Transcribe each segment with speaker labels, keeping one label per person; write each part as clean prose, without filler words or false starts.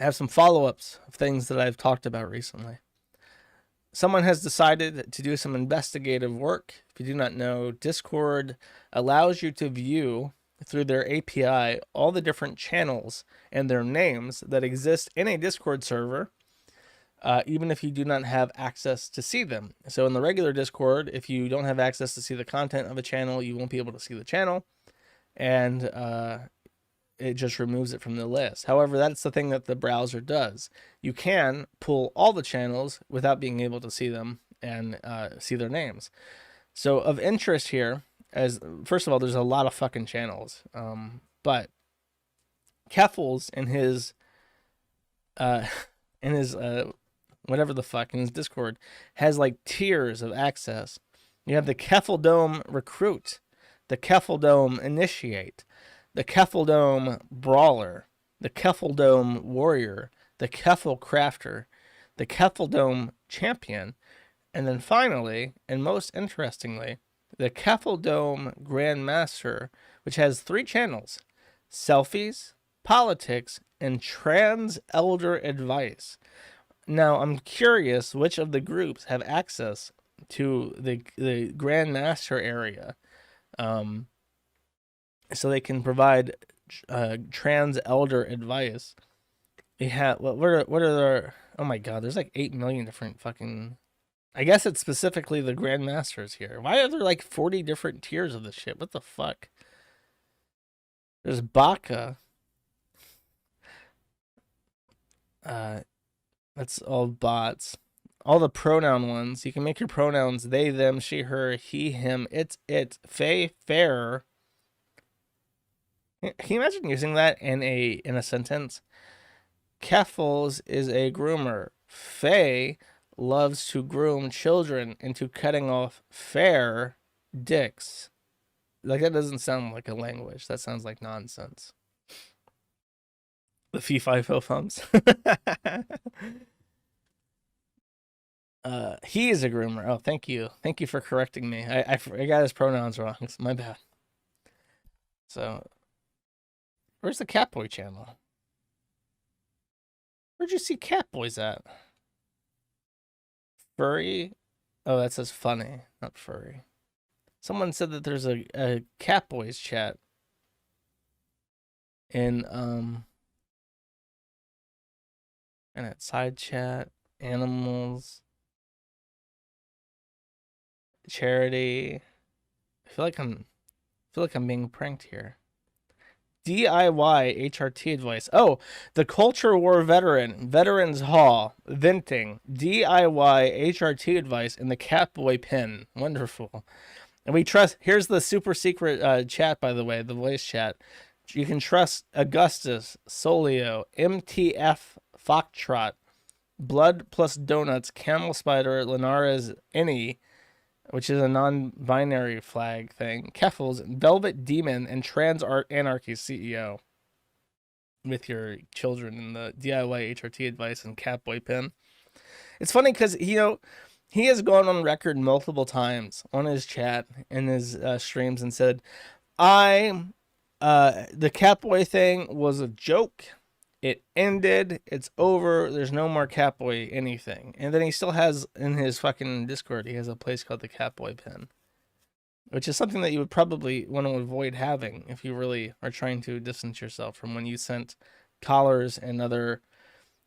Speaker 1: have some follow-ups of things that I've talked about recently. Someone has decided to do some investigative work. If you do not know, Discord allows you to view through their API all the different channels and their names that exist in a Discord server, even if you do not have access to see them. So in the regular Discord, if you don't have access to see the content of a channel, you won't be able to see the channel, and it just removes it from the list. However, that's the thing that the browser does. You can pull all the channels without being able to see them and see their names. So of interest here, as first of all, there's a lot of fucking channels. But Keffels in his whatever the fuck, in his Discord, has like tiers of access. You have the Keffeldome Recruit, the Keffeldome Initiate, the Keffeldome Brawler, the Keffeldome Warrior, the Keffel Crafter, the Keffeldome Champion, and then finally, and most interestingly, the Keffeldome Grandmaster, which has 3 channels: Selfies, Politics, and Trans Elder Advice. Now, I'm curious which of the groups have access to the Grandmaster area, so they can provide trans elder advice. They have what are their, oh my god, there's like 8 million different fucking, I guess it's specifically the Grandmasters here. Why are there like 40 different tiers of this shit? What the fuck? There's Baka. That's all bots. All the pronoun ones. You can make your pronouns they, them, she, her, he, him, it, fey, fair. Can you imagine using that in a sentence? Keffels is a groomer. Faye loves to groom children into cutting off fair dicks. Like, that doesn't sound like a language. That sounds like nonsense. The fee fi fo fums. He is a groomer. Oh, thank you. Thank you for correcting me. I got his pronouns wrong. It's my bad. So, where's the Catboy channel? Where'd you see Catboys at? Furry? Oh, that says funny, not furry. Someone said that there's a Catboys chat in that side chat, animals, charity. I feel like I'm being pranked here. DIY HRT advice. Oh, the Culture War veteran, Veterans Hall, venting, DIY HRT advice in the Catboy pin. Wonderful. And we trust, here's the super secret chat, by the way, the voice chat. You can trust Augustus, Solio, MTF, Foxtrot, Blood plus Donuts, Camel Spider, Linares, Any, which is a non-binary flag thing, Keffels, Velvet Demon, and Trans Art Anarchy CEO with your children in the DIY HRT advice and Catboy pin. It's funny because, you know, he has gone on record multiple times on his chat and his streams and said, the Catboy thing was a joke. It ended. It's over. There's no more Catboy anything. And then he still has in his fucking Discord, he has a place called the Catboy pin, which is something that you would probably want to avoid having if you really are trying to distance yourself from when you sent collars and other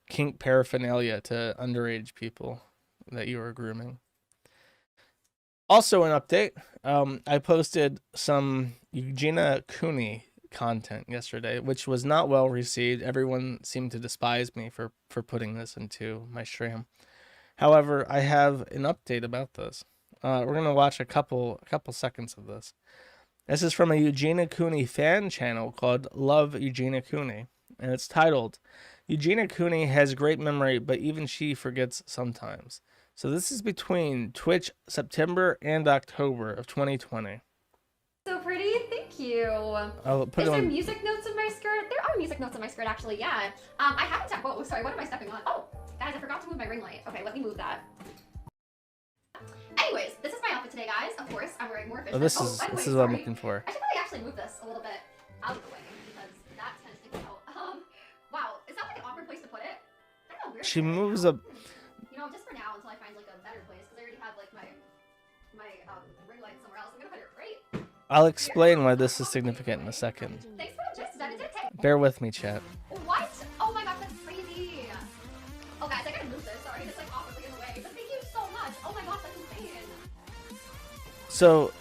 Speaker 1: kink paraphernalia to underage people that you were grooming. Also, an update. I posted some Eugenia Coonie content yesterday, which was not well received. Everyone seemed to despise me for putting this into my stream. However, I have an update about this. We're gonna watch a couple seconds of this. This is from a Eugenia Coonie fan channel called Love Eugenia Coonie, and it's titled "Eugenia Coonie has great memory, but even she forgets sometimes." So this is between Twitch September and October of 2020.
Speaker 2: So pretty, thank you.
Speaker 1: I'll put
Speaker 2: Is
Speaker 1: it
Speaker 2: there
Speaker 1: on.
Speaker 2: music notes in my skirt? There are music notes in my skirt, actually, yeah. I haven't tapped, whoa, sorry, what am I stepping on? Oh, guys, I forgot to move my ring light. Okay, let me move that. Anyways, this is my outfit today, guys. Of course, I'm wearing more fish.
Speaker 1: Oh, this is what I'm looking for.
Speaker 2: I should probably actually move this a little bit out of the way, because that tends to go out. Wow, is that like an awkward place to put it?
Speaker 1: she moves a.
Speaker 2: You know, just for now until I find like a better place, because I already have like my ring light somewhere else. I'm gonna put it right.
Speaker 1: I'll explain why this is significant in a second.
Speaker 2: Thanks for the gist, Benedict.
Speaker 1: Bear with me, chat.
Speaker 2: What? Oh my gosh, that's crazy. Oh guys, I gotta move this. Sorry, it's like awkwardly in the way. But thank you so much. Oh my gosh, that's insane.
Speaker 1: So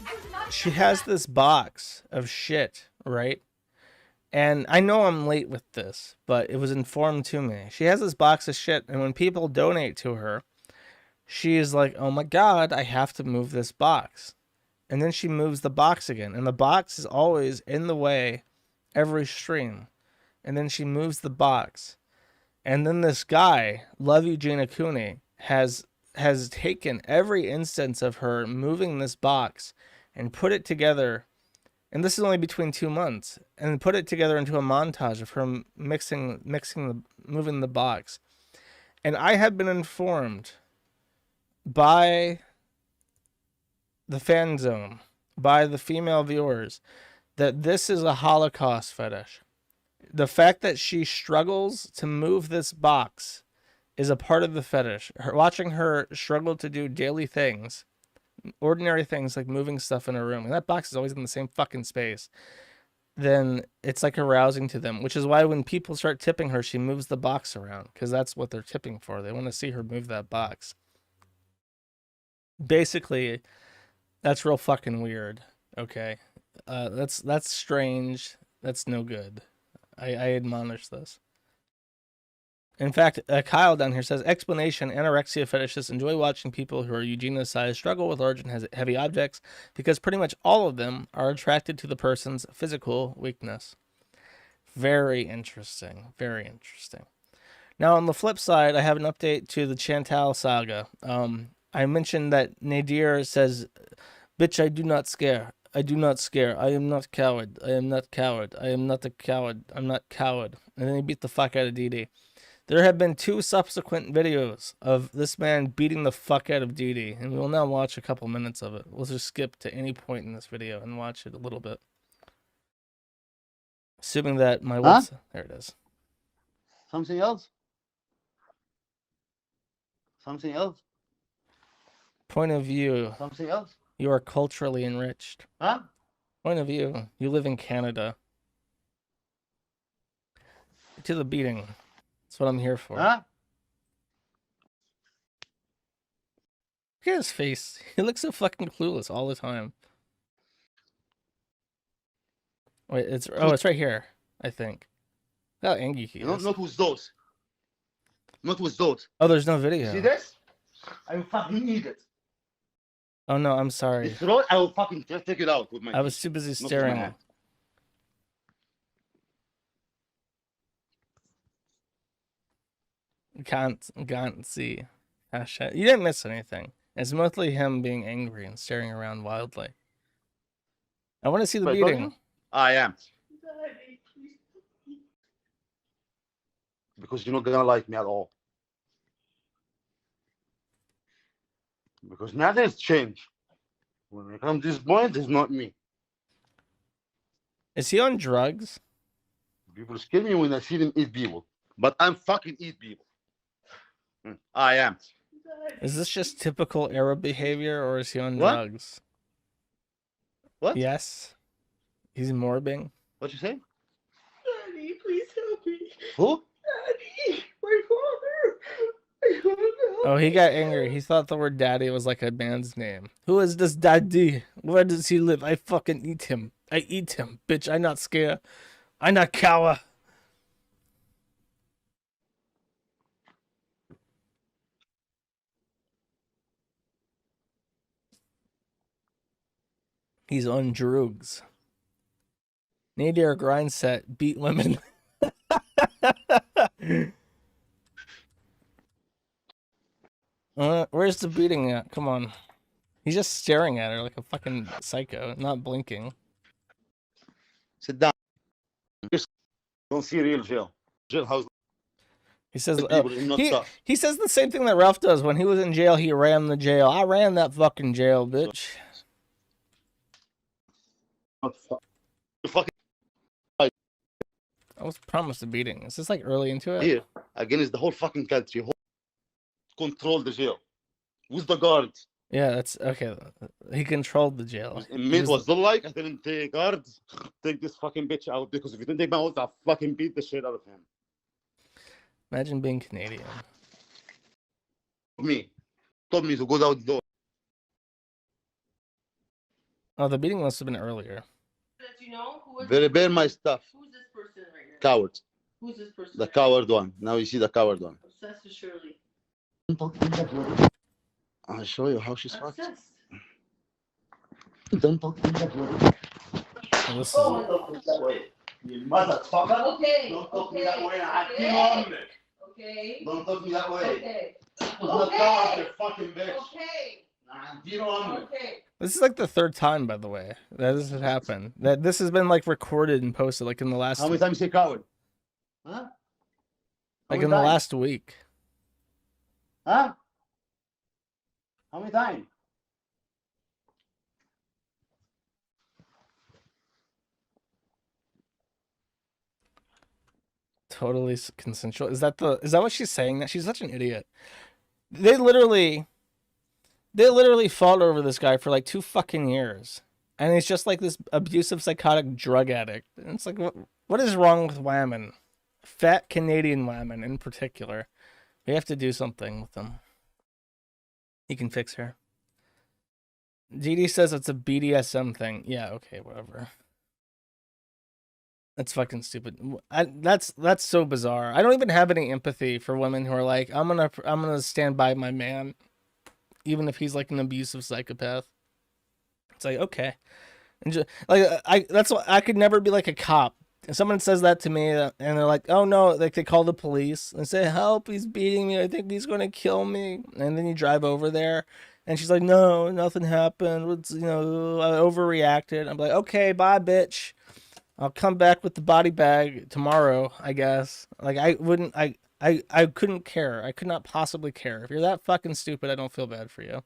Speaker 2: I was not
Speaker 1: she
Speaker 2: expecting
Speaker 1: has
Speaker 2: that.
Speaker 1: this box of shit, right? And I know I'm late with this, but it was informed to me. She has this box of shit, and when people donate to her, she is like, oh my god, I have to move this box. And then she moves the box again, and the box is always in the way every stream. And then she moves the box. And then this guy, Love You Gina Coonie, has taken every instance of her moving this box and put it together, and this is only between 2 months, and put it together into a montage of her moving the box. And I have been informed by the fan zone, by the female viewers, that this is a Holocaust fetish. The fact that she struggles to move this box is a part of the fetish. Watching her struggle to do daily things, ordinary things like moving stuff in a room, and that box is always in the same fucking space, then it's like arousing to them, which is why when people start tipping her, she moves the box around, because that's what they're tipping for. They want to see her move that box. Basically, that's real fucking weird. Okay, that's strange. That's no good. I admonish this. In fact, Kyle down here says, explanation, anorexia fetishists enjoy watching people who are Eugenia's size struggle with large and heavy objects because pretty much all of them are attracted to the person's physical weakness. Very interesting. Very interesting. Now, on the flip side, I have an update to the Chantal saga. I mentioned that Nader says, bitch, I do not scare. I do not scare. I am not coward. I am not coward. I am not a coward. I'm not coward. And then he beat the fuck out of Dee. There have been 2 subsequent videos of this man beating the fuck out of Dee, and we'll now watch a couple minutes of it. We'll just skip to any point in this video and watch it a little bit. Assuming that my there it is.
Speaker 3: Something else? Something else?
Speaker 1: Point of view.
Speaker 3: Something else?
Speaker 1: You are culturally enriched.
Speaker 3: Huh?
Speaker 1: Point of view. You live in Canada. To the beating. That's what I'm here for.
Speaker 3: Huh?
Speaker 1: Look at his face. He looks so fucking clueless all the time. Wait, it's right here, I think. Look how angry he is.
Speaker 3: Not with those. Not with those.
Speaker 1: Oh, there's no video.
Speaker 3: See this? I will fucking need it.
Speaker 1: Oh no, I'm sorry.
Speaker 3: This road, I will fucking take it out with my.
Speaker 1: I was too busy
Speaker 3: not with
Speaker 1: staring
Speaker 3: my
Speaker 1: at.
Speaker 3: hand.
Speaker 1: Can't see. Hashtag. You didn't miss anything. It's mostly him being angry and staring around wildly. I want to see the
Speaker 3: Wait,
Speaker 1: beating.
Speaker 3: I am. Because you're not gonna like me at all. Because nothing has changed. When I come to this point, it's not me.
Speaker 1: Is he on drugs?
Speaker 3: People scare me when I see them eat people. But I'm fucking eat people. I am.
Speaker 1: Is this just typical Arab behavior, or is he on
Speaker 3: What?
Speaker 1: drugs?
Speaker 3: What?
Speaker 1: Yes. He's morbing.
Speaker 3: What you say?
Speaker 4: Daddy, please help me.
Speaker 3: Who?
Speaker 4: Daddy, my father. I don't know.
Speaker 1: Oh, he got angry. He thought the word daddy was like a man's name. Who is this daddy? Where does he live? I fucking eat him. I eat him. Bitch, I not scare. I not cower. He's on drugs. Nader grind set beat women. Where's the beating at? Come on. He's just staring at her like a fucking psycho, not blinking.
Speaker 3: Sit down. Just don't see real jail. Jailhouse.
Speaker 1: He says
Speaker 3: People is not tough.
Speaker 1: he says the same thing that Ralph does. When he was in jail, he ran the jail. I ran that fucking jail, bitch.
Speaker 3: Not fucking.
Speaker 1: I was promised a beating. Is this like early into it?
Speaker 3: Here, against the whole fucking country. Control the jail. With the guards.
Speaker 1: Yeah, that's okay. He controlled the jail.
Speaker 3: It was like I didn't take guards. Take this fucking bitch out because if you didn't take my oath, I'll fucking beat the shit out of him.
Speaker 1: Imagine being Canadian.
Speaker 3: Me. Told me to go out the door.
Speaker 1: Oh, the beating must have been earlier.
Speaker 4: Let you know who is
Speaker 3: They repair my stuff.
Speaker 4: who's this person right here?
Speaker 3: Coward.
Speaker 4: Who's this person?
Speaker 3: The coward one. Now you see the coward one.
Speaker 4: Obsessed with Shirley.
Speaker 3: I'll show you how she's fucked.
Speaker 4: Obsessed.
Speaker 3: Don't talk to me that way.
Speaker 1: Oh, this is
Speaker 3: Don't talk to me that way. You motherfucker.
Speaker 4: Okay.
Speaker 3: Don't talk to me
Speaker 4: okay,
Speaker 3: that way.
Speaker 4: okay, okay,
Speaker 3: Don't talk to me that way.
Speaker 4: okay,
Speaker 3: That was not coward, you fucking bitch.
Speaker 4: okay, okay.
Speaker 1: this is like the third time, by the way, that this has happened. That this has been like recorded and posted like in the last
Speaker 3: How many times you say coward? Huh?
Speaker 1: like
Speaker 3: How
Speaker 1: in
Speaker 3: many
Speaker 1: the
Speaker 3: times?
Speaker 1: last week.
Speaker 3: Huh? How many times?
Speaker 1: Totally consensual. Is that what she's saying? That she's such an idiot. They literally fought over this guy for like 2 fucking years, and he's just like this abusive, psychotic drug addict. And it's like, what is wrong with women? Fat Canadian women in particular. We have to do something with them. He can fix her. Dee says it's a BDSM thing. Yeah, okay, whatever. That's fucking stupid. That's so bizarre. I don't even have any empathy for women who are like, I'm gonna stand by my man, even if he's like an abusive psychopath. It's like, okay, and just, like that's what I could never be like a cop. If someone says that to me and they're like, oh no, like they call the police and say, help, he's beating me. I think he's gonna kill me. And then you drive over there, and she's like, no, nothing happened. It's, I overreacted. I'm like, okay, bye, bitch. I'll come back with the body bag tomorrow, I guess. Like, I couldn't care. I could not possibly care. If you're that fucking stupid, I don't feel bad for you.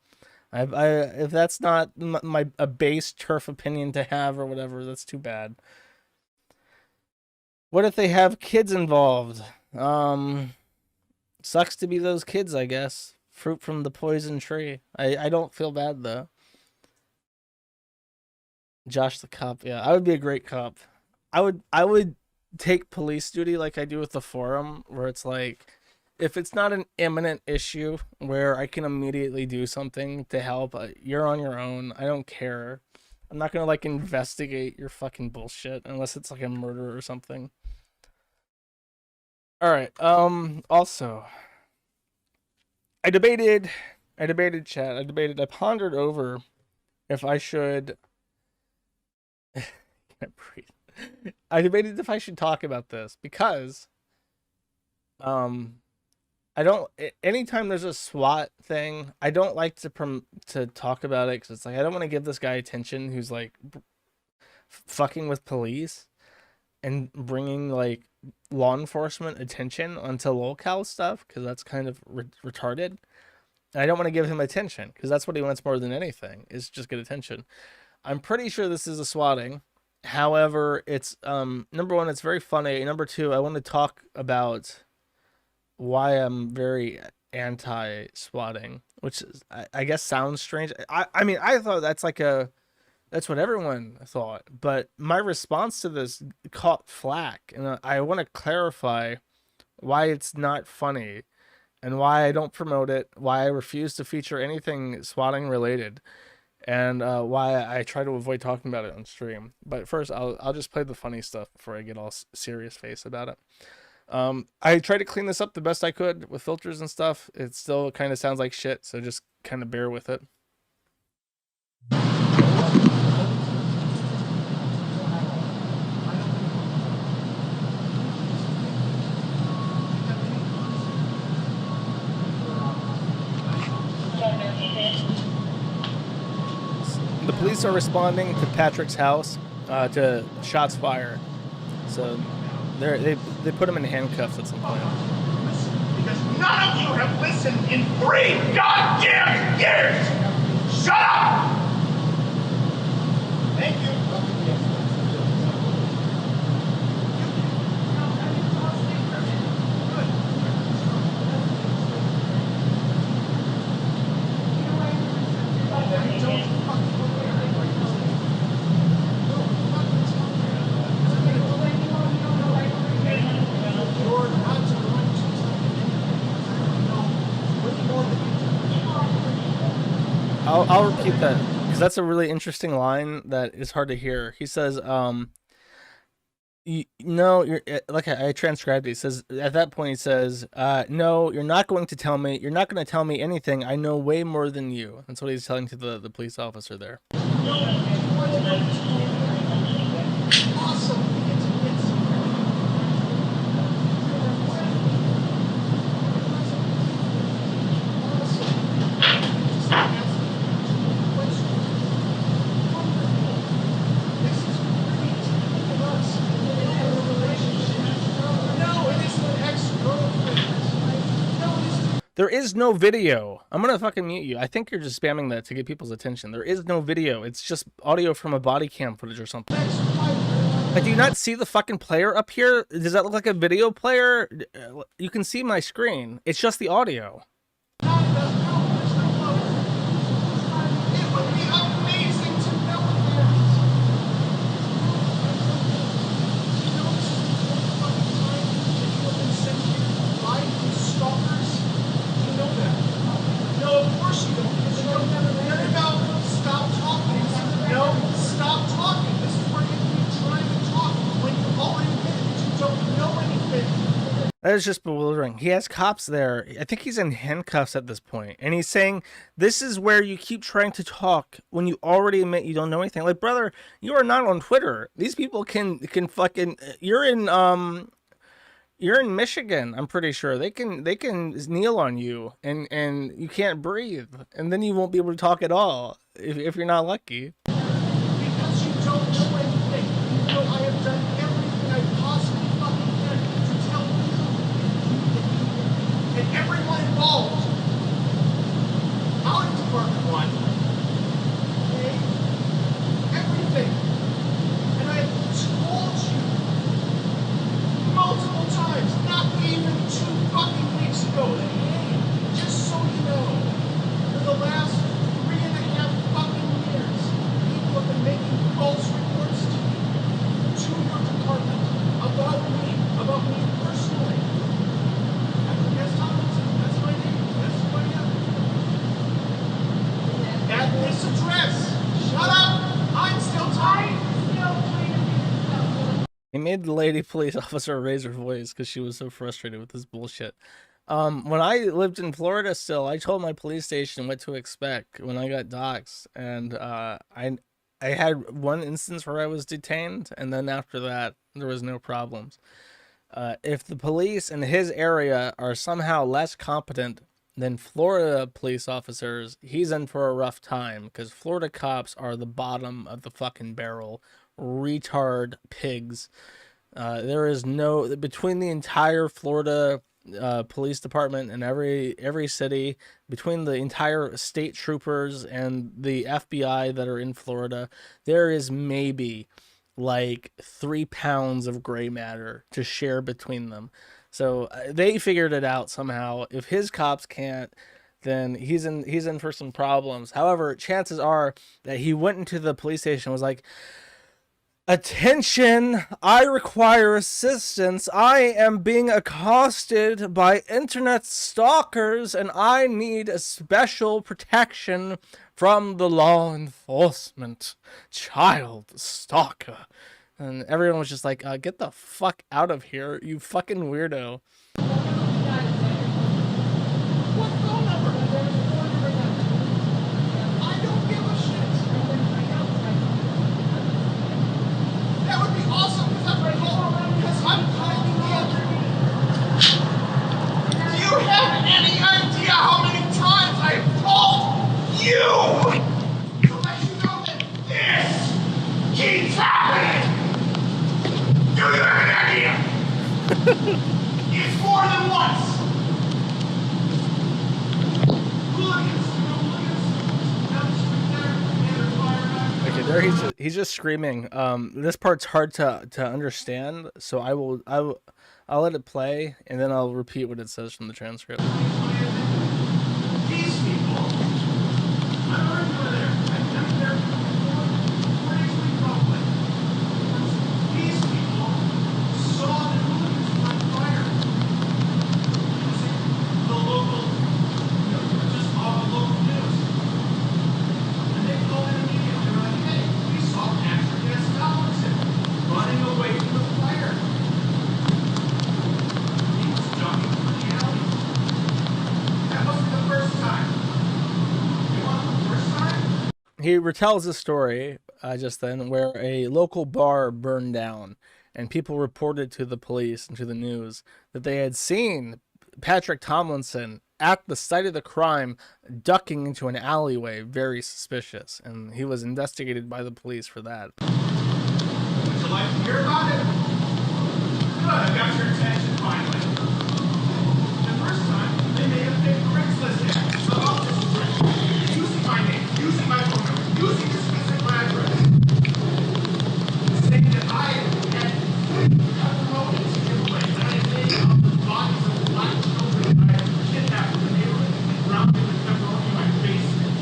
Speaker 1: If that's not a base turf opinion to have or whatever, that's too bad. What if they have kids involved? Sucks to be those kids, I guess. Fruit from the poison tree. I don't feel bad, though. Josh the cop. Yeah, I would be a great cop. I would take police duty like I do with the forum, where it's like, if it's not an imminent issue where I can immediately do something to help, you're on your own. I don't care. I'm not gonna like investigate your fucking bullshit unless it's like a murder or something. All right. Also, I debated chat. I pondered over if I should. Can't breathe. I debated if I should talk about this because, I don't. Anytime there's a SWAT thing, I don't like to talk about it because it's like I don't want to give this guy attention who's like fucking with police and bringing like law enforcement attention onto locale stuff because that's kind of retarded. And I don't want to give him attention because that's what he wants more than anything is just get attention. I'm pretty sure this is a swatting. However, it's number one, it's very funny. Number two, I want to talk about why I'm very anti-swatting, which is, I guess sounds strange. I mean, I thought that's what everyone thought, but my response to this caught flack, and I want to clarify why it's not funny and why I don't promote it, why I refuse to feature anything swatting related, and why I try to avoid talking about it on stream. But first, I'll just play the funny stuff before I get all serious face about it. I tried to clean this up the best I could with filters and stuff. It still kind of sounds like shit, so just kind of bear with it. The police are responding to Patrick's house to shots fired. So they put him in handcuffs at some point.
Speaker 5: Because none of you have listened in 3 goddamn years! Shut up! Thank you.
Speaker 1: I'll repeat that because that's a really interesting line that is hard to hear. He says, no, you're like I transcribed it. He says at that point he says, no, you're not going to tell me. You're not going to tell me anything. I know way more than you. That's what he's telling to the police officer there. There is no video. I'm gonna fucking mute you. I think you're just spamming that to get people's attention. There is no video. It's just audio from a body cam footage or something. Like, do you not see the fucking player up here? Does that look like a video player? You can see my screen. It's just the audio. That is just bewildering. He has cops there. I think he's in handcuffs at this point. And he's saying, this is where you keep trying to talk when you already admit you don't know anything. Like, brother, you are not on Twitter. These people can fucking... You're in Michigan, I'm pretty sure. They can kneel on you and you can't breathe. And then you won't be able to talk at all if you're not lucky.
Speaker 5: Because you don't know anything. You know I have done everything I possibly fucking can to tell you and everyone involved. Our department one. Okay? Everything. And I have told you multiple times, not even 2 fucking weeks ago, that hey, just so you know, for the last 3.5 fucking years, people have been making false reports to your department about me personally. Yes, Tomlinson, that's my name. That's who I am. At this address. Shut up! I'm still talking.
Speaker 1: He made the lady police officer raise her voice because she was so frustrated with this bullshit. When I lived in Florida still, I told my police station what to expect when I got doxxed. And I had one instance where I was detained, and then after that, there was no problems. If the police in his area are somehow less competent than Florida police officers, he's in for a rough time, because Florida cops are the bottom of the fucking barrel. Retard pigs. There is no, between the entire Florida police department and every city, between the entire state troopers and the FBI that are in Florida, there is maybe like 3 pounds of gray matter to share between them. So they figured it out somehow. If his cops can't, then he's in for some problems. However, chances are that he went into the police station and was like, attention, I require assistance. I am being accosted by internet stalkers and I need a special protection from the law enforcement. Child stalker. And everyone was just like, get the fuck out of here, you fucking weirdo.
Speaker 5: What phone number? I don't give a shit. That would be awesome because I'm calling in. Do you have any idea how many times I've called you to let you know that this keeps happening? Do you have an idea? It's more than once.
Speaker 1: Okay, there he's just screaming. This part's hard to understand, so I'll let it play and then I'll repeat what it says from the transcript.
Speaker 5: These people, I don't know where they're. I've been there before. Probably. These people saw the hooligans on fire. The local, just all the local news.
Speaker 1: he retells a story just then where a local bar burned down, and people reported to the police and to the news that they had seen Patrick Tomlinson at the site of the crime ducking into an alleyway, very suspicious, and he was investigated by the police for that.
Speaker 5: Would you like to hear about it? Good, I got your attention finally. The first time, they made a fake Craigslist ad about this address, using my name, using my phone number, using this physical address, saying that I had pepperonis to give away, that I had made up the bodies of black children that I had kidnapped from the neighborhood and drowned them with pepperoni in my basement.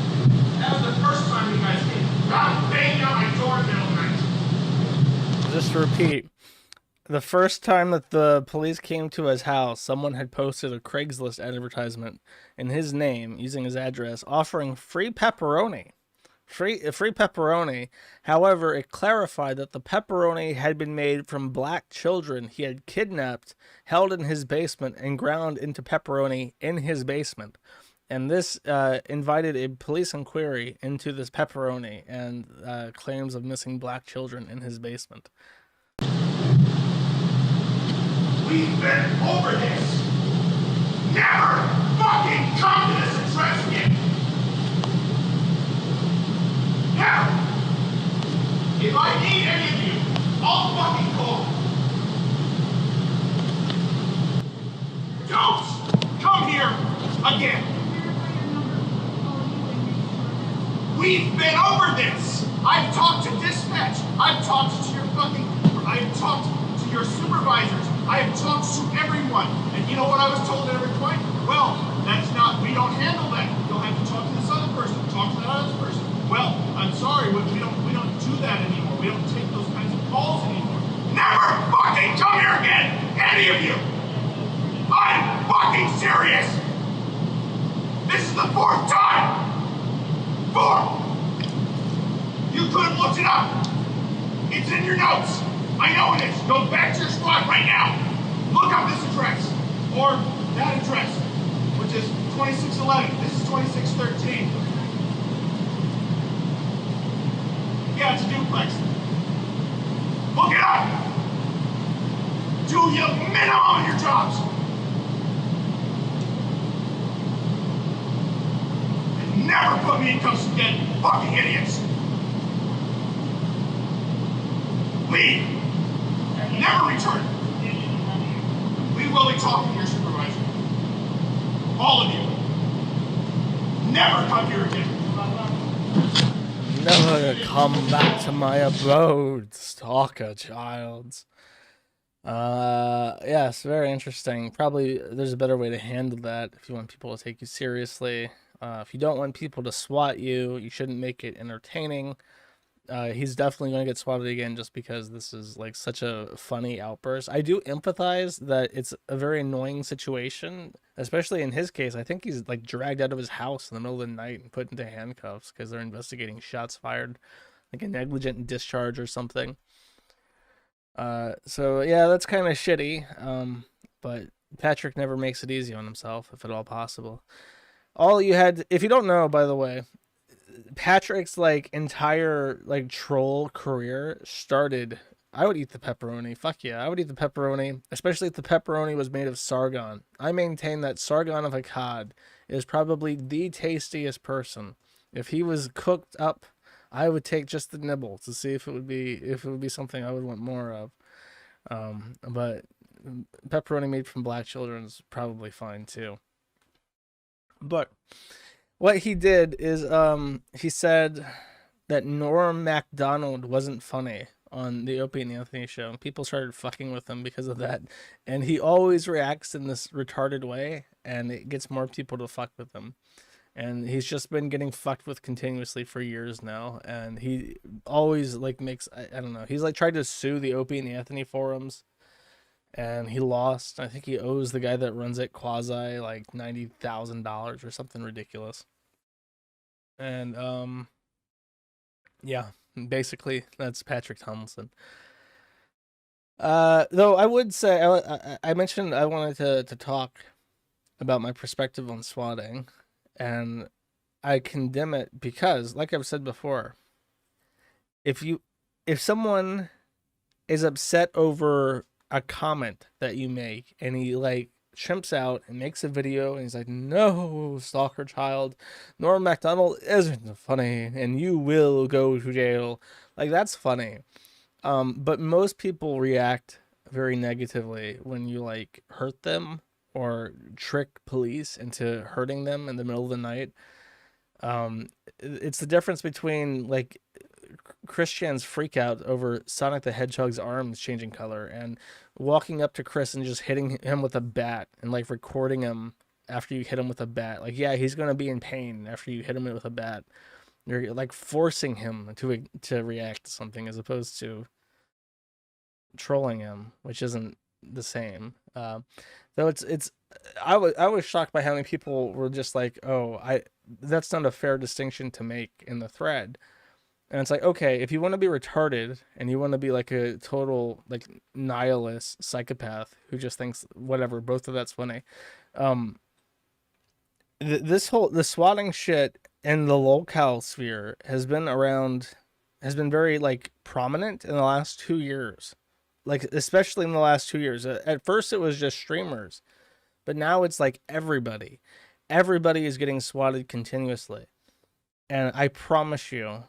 Speaker 5: That was the first time you guys came. God banging on my door in the middle of the night.
Speaker 1: Just to repeat, the first time that the police came to his house, someone had posted a Craigslist advertisement in his name using his address offering free pepperoni. Free pepperoni. However, it clarified that the pepperoni had been made from black children he had kidnapped, held in his basement, and ground into pepperoni in his basement. And this invited a police inquiry into this pepperoni and claims of missing black children in his basement.
Speaker 5: We've been over this. Never fucking come to this address again. Never. If I need any of you, I'll fucking call. Don't come here again. We've been over this. I've talked to dispatch. I've talked to your supervisors. I have talked to everyone. And you know what I was told at every point? Well, we don't handle that. You'll have to talk to this other person, talk to that other person. Well, I'm sorry, we don't do that anymore. We don't take those kinds of calls anymore. Never fucking come here again, any of you. I'm fucking serious. This is the 4th time. 4. You could have looked it up. It's in your notes. I know it is. Go back to your squad right now. Look up this address. Or that address, which is 2611. This is 2613. Yeah, it's a duplex. Look it up. Do your minimum on your jobs. And never put me in cuffs again, fucking idiots. Leave. Never return. We will be talking to your supervisor. All of you. Never come here again.
Speaker 1: Never come back to my abode, stalker childs. Yes, very interesting. Probably there's a better way to handle that if you want people to take you seriously. If you don't want people to swat you, you shouldn't make it entertaining. He's definitely going to get swatted again just because this is like such a funny outburst. I do empathize that it's a very annoying situation, especially in his case. I think he's like dragged out of his house in the middle of the night and put into handcuffs because they're investigating shots fired, like a negligent discharge or something. So yeah, that's kind of shitty. But Patrick never makes it easy on himself, if at all possible. All you had, if you don't know, by the way, Patrick's like entire like troll career started. I would eat the pepperoni. Fuck yeah, I would eat the pepperoni, especially if the pepperoni was made of Sargon. I maintain that Sargon of Akkad is probably the tastiest person. If he was cooked up, I would take just the nibble to see if it would be something I would want more of. But pepperoni made from black children is probably fine too. But what he did is he said that Norm Macdonald wasn't funny on the Opie and Anthony show. People started fucking with him because of that. And he always reacts in this retarded way, and it gets more people to fuck with him. And he's just been getting fucked with continuously for years now. And he always like makes, I don't know, he's like tried to sue the Opie and Anthony forums. And he lost. I think he owes the guy that runs it quasi like $90,000 or something ridiculous. And yeah, basically that's Patrick Tomlinson. Though I would say I mentioned I wanted to talk about my perspective on swatting, and I condemn it because, like I've said before, if someone is upset over a comment that you make and he like chimps out and makes a video and he's like, no, stalker child, Norm Macdonald isn't funny and you will go to jail, like that's funny. But most people react very negatively when you like hurt them or trick police into hurting them in the middle of the night. It's the difference between like Christian's freak out over Sonic the Hedgehog's arms changing color and walking up to Chris and just hitting him with a bat and like recording him after you hit him with a bat. Like, yeah, he's gonna be in pain after you hit him with a bat. You're like forcing him to react to something as opposed to trolling him, which isn't the same. Though I was shocked by how many people were just like, oh, that's not a fair distinction to make in the thread. And it's like, okay, if you want to be retarded and you want to be like a total like nihilist psychopath who just thinks whatever, both of that's funny. The swatting shit in the locale sphere has been very like prominent in the last 2 years, like especially in the last 2 years. At first it was just streamers, but now it's like everybody is getting swatted continuously, and I promise you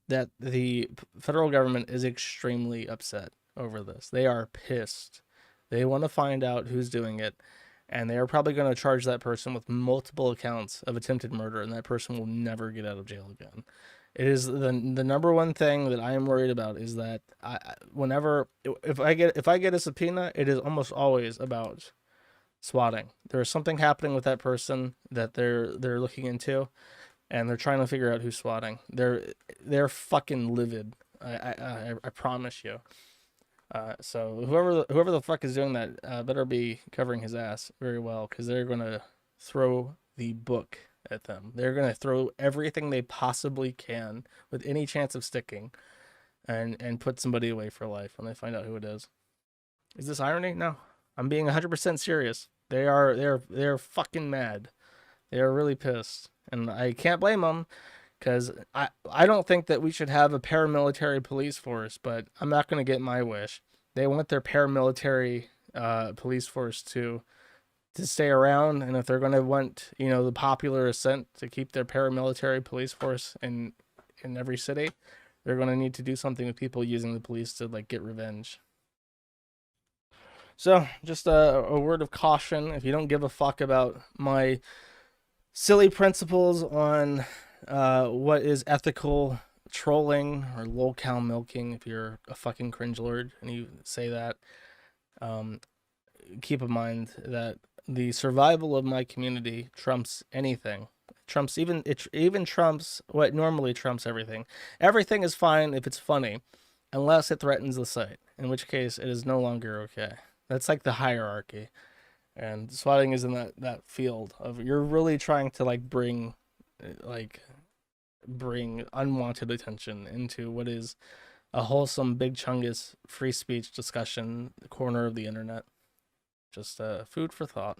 Speaker 1: that the federal government is extremely upset over this. They are pissed. They want to find out who's doing it, and they are probably going to charge that person with multiple accounts of attempted murder, and that person will never get out of jail again. It is the number one thing that I am worried about is that if I get a subpoena, it is almost always about swatting. There is something happening with that person that they're looking into, and they're trying to figure out who's swatting. They're fucking livid. I promise you. So whoever the fuck is doing that better be covering his ass very well, because they're gonna throw the book at them. They're gonna throw everything they possibly can with any chance of sticking, and put somebody away for life when they find out who it is. Is this irony? No, I'm being 100% serious. They're fucking mad. They are really pissed. And I can't blame them, because I don't think that we should have a paramilitary police force, but I'm not going to get my wish. They want their paramilitary police force to stay around, and if they're going to want, the popular assent to keep their paramilitary police force in every city, they're going to need to do something with people using the police to like get revenge. So, just a word of caution: if you don't give a fuck about my silly principles on what is ethical trolling or lolcow milking, if you're a fucking cringe lord and you say that, keep in mind that the survival of my community trumps anything. Even trumps what normally trumps everything. Everything is fine if it's funny, unless it threatens the site, in which case it is no longer okay. That's like the hierarchy. And swatting is in that field of you're really trying to like bring unwanted attention into what is a wholesome big chungus free speech discussion corner of the internet. Just food for thought.